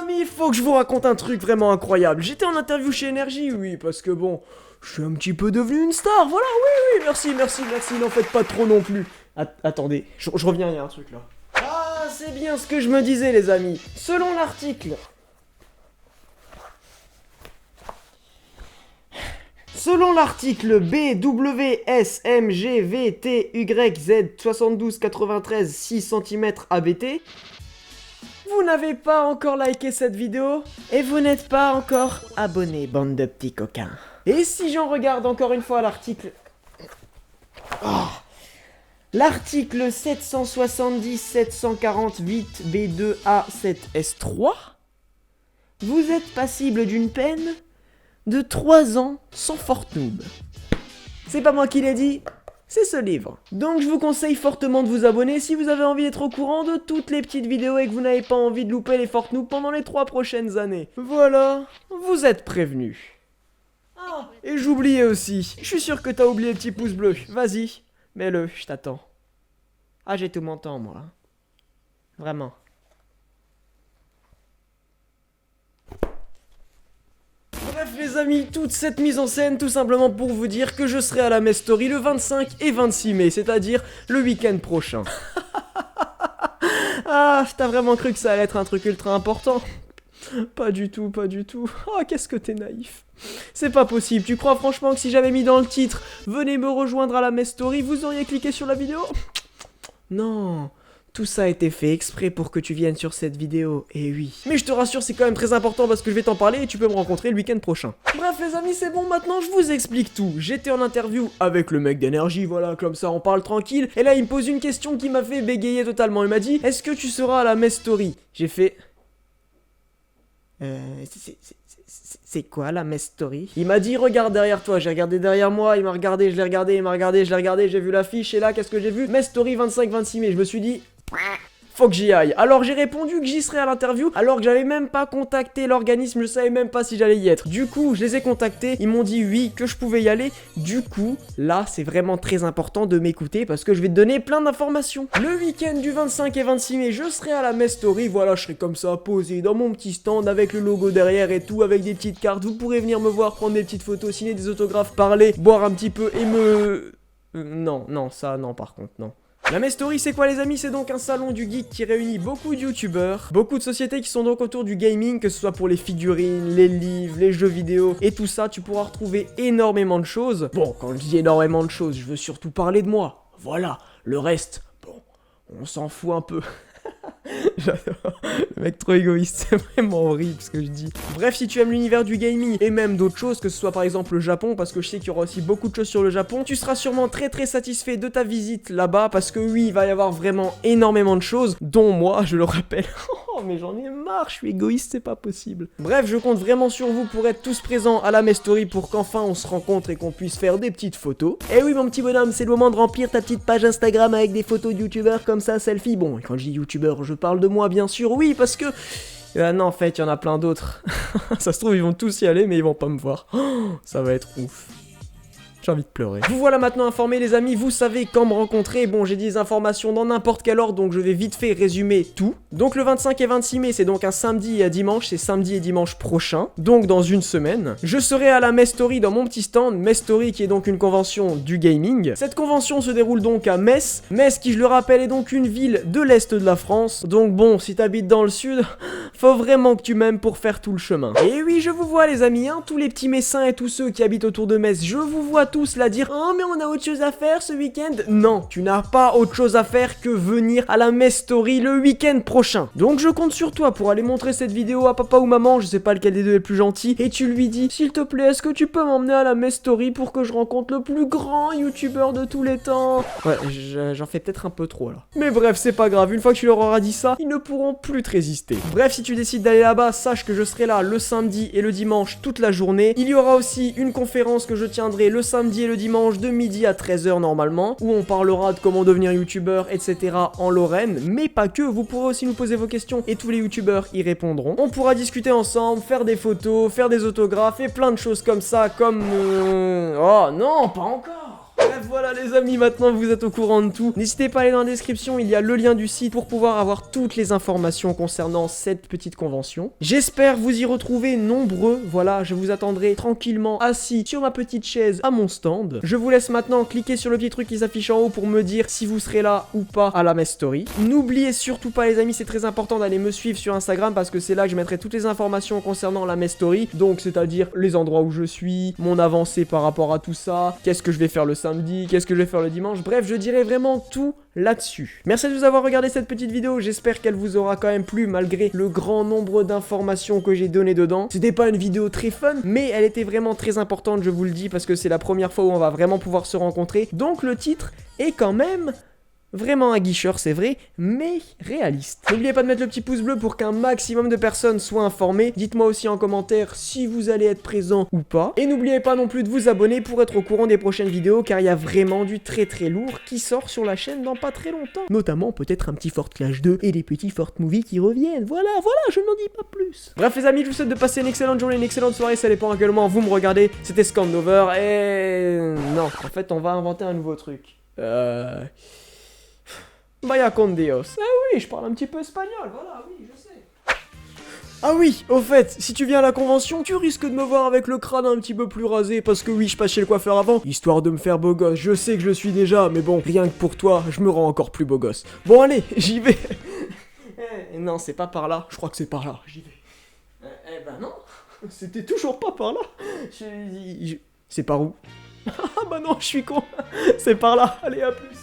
amis, il faut que je vous raconte un truc vraiment incroyable. J'étais en interview chez Énergie, oui, parce que bon, je suis un petit peu devenu une star, voilà, oui, merci, n'en faites pas trop non plus. Attendez, je reviens, il y a un truc là. Ah, c'est bien ce que je me disais les amis. Selon l'article... Selon l'article BWSMGVTYZ7293 6 cm ABT, vous n'avez pas encore liké cette vidéo et vous n'êtes pas encore abonné, bande de petits coquins. Et si j'en regarde encore une fois l'article... L'article 770-748 B2A7S3, vous êtes passible d'une peine de 3 ans sans Fortnoob. C'est pas moi qui l'ai dit, c'est ce livre. Donc je vous conseille fortement de vous abonner si vous avez envie d'être au courant de toutes les petites vidéos et que vous n'avez pas envie de louper les Fortnoob pendant les 3 prochaines années. Voilà, vous êtes prévenus. Ah, et j'oubliais aussi, je suis sûr que t'as oublié le petit pouce bleu. Vas-y, mets-le, je t'attends. Ah, j'ai tout mon temps, moi. Vraiment. Bref les amis, toute cette mise en scène tout simplement pour vous dire que je serai à la Mess Story le 25 et 26 mai, c'est-à-dire le week-end prochain. Ah, t'as vraiment cru que ça allait être un truc ultra important? Pas du tout, pas du tout. Oh, qu'est-ce que t'es naïf. C'est pas possible, tu crois franchement que si j'avais mis dans le titre « Venez me rejoindre à la Mess Story », vous auriez cliqué sur la vidéo? Non, tout ça a été fait exprès pour que tu viennes sur cette vidéo, et oui. Mais je te rassure, c'est quand même très important parce que je vais t'en parler et tu peux me rencontrer le week-end prochain. Bref les amis, c'est bon, maintenant je vous explique tout. J'étais en interview avec le mec d'Énergie, voilà, comme ça on parle tranquille. Et là il me pose une question qui m'a fait bégayer totalement. Il m'a dit, est-ce que tu seras à la Mess Story? J'ai fait... C'est quoi la Mess Story? Il m'a dit regarde derrière toi, j'ai regardé derrière moi, il m'a regardé, je l'ai regardé, il m'a regardé, je l'ai regardé, j'ai vu l'affiche et là qu'est-ce que j'ai vu? Mess Story 25-26 mai, je me suis dit... Faut que j'y aille. Alors j'ai répondu que j'y serais à l'interview alors que j'avais même pas contacté l'organisme, je savais même pas si j'allais y être. Du coup, je les ai contactés, ils m'ont dit oui, que je pouvais y aller. Du coup, là, c'est vraiment très important de m'écouter parce que je vais te donner plein d'informations. Le week-end du 25 et 26 mai, je serai à la Mess Story, voilà, je serai comme ça, posé dans mon petit stand avec le logo derrière et tout, avec des petites cartes. Vous pourrez venir me voir, prendre des petites photos, signer des autographes, parler, boire un petit peu et me... non, ça, non, par contre, non. La Mess Story, c'est quoi les amis? C'est donc un salon du geek qui réunit beaucoup de youtubeurs, beaucoup de sociétés qui sont donc autour du gaming, que ce soit pour les figurines, les livres, les jeux vidéo, et tout ça, tu pourras retrouver énormément de choses. Bon, quand je dis énormément de choses, je veux surtout parler de moi. Voilà, le reste, bon, on s'en fout un peu. J'adore. Le mec trop égoïste, c'est vraiment horrible ce que je dis. Bref, si tu aimes l'univers du gaming et même d'autres choses, que ce soit par exemple le Japon, parce que je sais qu'il y aura aussi beaucoup de choses sur le Japon, tu seras sûrement très satisfait de ta visite là-bas, parce que oui, il va y avoir vraiment énormément de choses, dont moi, je le rappelle. Oh, mais j'en ai marre, je suis égoïste, c'est pas possible. Bref, je compte vraiment sur vous pour être tous présents à la Mess Story pour qu'enfin on se rencontre et qu'on puisse faire des petites photos. Et oui, mon petit bonhomme, c'est le moment de remplir ta petite page Instagram avec des photos de youtubeurs comme ça, selfie. Bon, et quand je dis youtubeur, je parle de moi, bien sûr, oui, parce que... non, en fait, il y en a plein d'autres. Ça se trouve, ils vont tous y aller, mais ils vont pas me voir. Oh, ça va être ouf. J'ai envie de pleurer. Vous voilà maintenant informés les amis, vous savez quand me rencontrer. Bon, j'ai des informations dans n'importe quel ordre, donc je vais vite fait résumer tout. Donc le 25 et 26 mai, c'est donc un samedi et un dimanche, c'est samedi et dimanche prochain, donc dans une semaine. Je serai à la Mess Story dans mon petit stand, Mess Story qui est donc une convention du gaming. Cette convention se déroule donc à Metz. Metz qui, je le rappelle, est donc une ville de l'est de la France. Donc bon, si t'habites dans le sud, faut vraiment que tu m'aimes pour faire tout le chemin. Et oui, je vous vois les amis, hein, tous les petits Messins et tous ceux qui habitent autour de Metz, je vous vois tous là dire « Oh mais on a autre chose à faire ce week-end » Non, tu n'as pas autre chose à faire que venir à la Mess Story le week-end prochain. Donc je compte sur toi pour aller montrer cette vidéo à papa ou maman, je sais pas lequel des deux est le plus gentil, et tu lui dis « S'il te plaît, est-ce que tu peux m'emmener à la Mess Story pour que je rencontre le plus grand youtubeur de tous les temps ?» Ouais, j'en fais peut-être un peu trop là. Mais bref, c'est pas grave, une fois que tu leur auras dit ça, ils ne pourront plus te résister. Bref, si tu décides d'aller là-bas, sache que je serai là le samedi et le dimanche toute la journée. Il y aura aussi une conférence que je tiendrai le samedi et le dimanche de midi à 13 h normalement, où on parlera de comment devenir youtubeur, etc. en Lorraine, mais pas que, vous pourrez aussi nous poser vos questions et tous les youtubeurs y répondront. On pourra discuter ensemble, faire des photos, faire des autographes et plein de choses comme ça, comme... Oh non, pas encore. Bref, Bref, voilà les amis, maintenant vous êtes au courant de tout. N'hésitez pas à aller dans la description, il y a le lien du site pour pouvoir avoir toutes les informations concernant cette petite convention. J'espère vous y retrouver nombreux. Voilà, je vous attendrai tranquillement assis sur ma petite chaise à mon stand. Je vous laisse maintenant cliquer sur le petit truc qui s'affiche en haut pour me dire si vous serez là ou pas à la Mess Story. N'oubliez surtout pas les amis, c'est très important d'aller me suivre sur Instagram parce que c'est là que je mettrai toutes les informations concernant la Mess Story. Donc c'est-à-dire les endroits où je suis, mon avancée par rapport à tout ça, qu'est-ce que je vais faire le samedi, qu'est-ce que je vais faire le dimanche, bref, je dirai vraiment tout là-dessus. Merci de vous avoir regardé cette petite vidéo, j'espère qu'elle vous aura quand même plu malgré le grand nombre d'informations que j'ai donné dedans. C'était pas une vidéo très fun, mais elle était vraiment très importante, je vous le dis, parce que c'est la première fois où on va vraiment pouvoir se rencontrer. Donc le titre est quand même vraiment aguicheur, c'est vrai, mais réaliste. N'oubliez pas de mettre le petit pouce bleu pour qu'un maximum de personnes soient informées. Dites-moi aussi en commentaire si vous allez être présent ou pas. Et n'oubliez pas non plus de vous abonner pour être au courant des prochaines vidéos, car il y a vraiment du très lourd qui sort sur la chaîne dans pas très longtemps. Notamment peut-être un petit Fort Clash 2 et des petits Fort Movie qui reviennent. Voilà, je n'en dis pas plus. Bref les amis, je vous souhaite de passer une excellente journée, une excellente soirée, ça dépend à quel moment vous me regardez. C'était Scandover et... non, en fait on va inventer un nouveau truc. Vaya con Dios. Ah oui, je parle un petit peu espagnol, voilà, oui, je sais. Ah oui, au fait, si tu viens à la convention, tu risques de me voir avec le crâne un petit peu plus rasé, parce que oui, je passe chez le coiffeur avant, histoire de me faire beau gosse. Je sais que je le suis déjà, mais bon, rien que pour toi, je me rends encore plus beau gosse. Bon allez, j'y vais. Non, c'est pas par là, je crois que c'est par là, j'y vais. Eh ben non, c'était toujours pas par là. C'est par où? Ah bah non, je suis con. C'est par là, allez, à plus.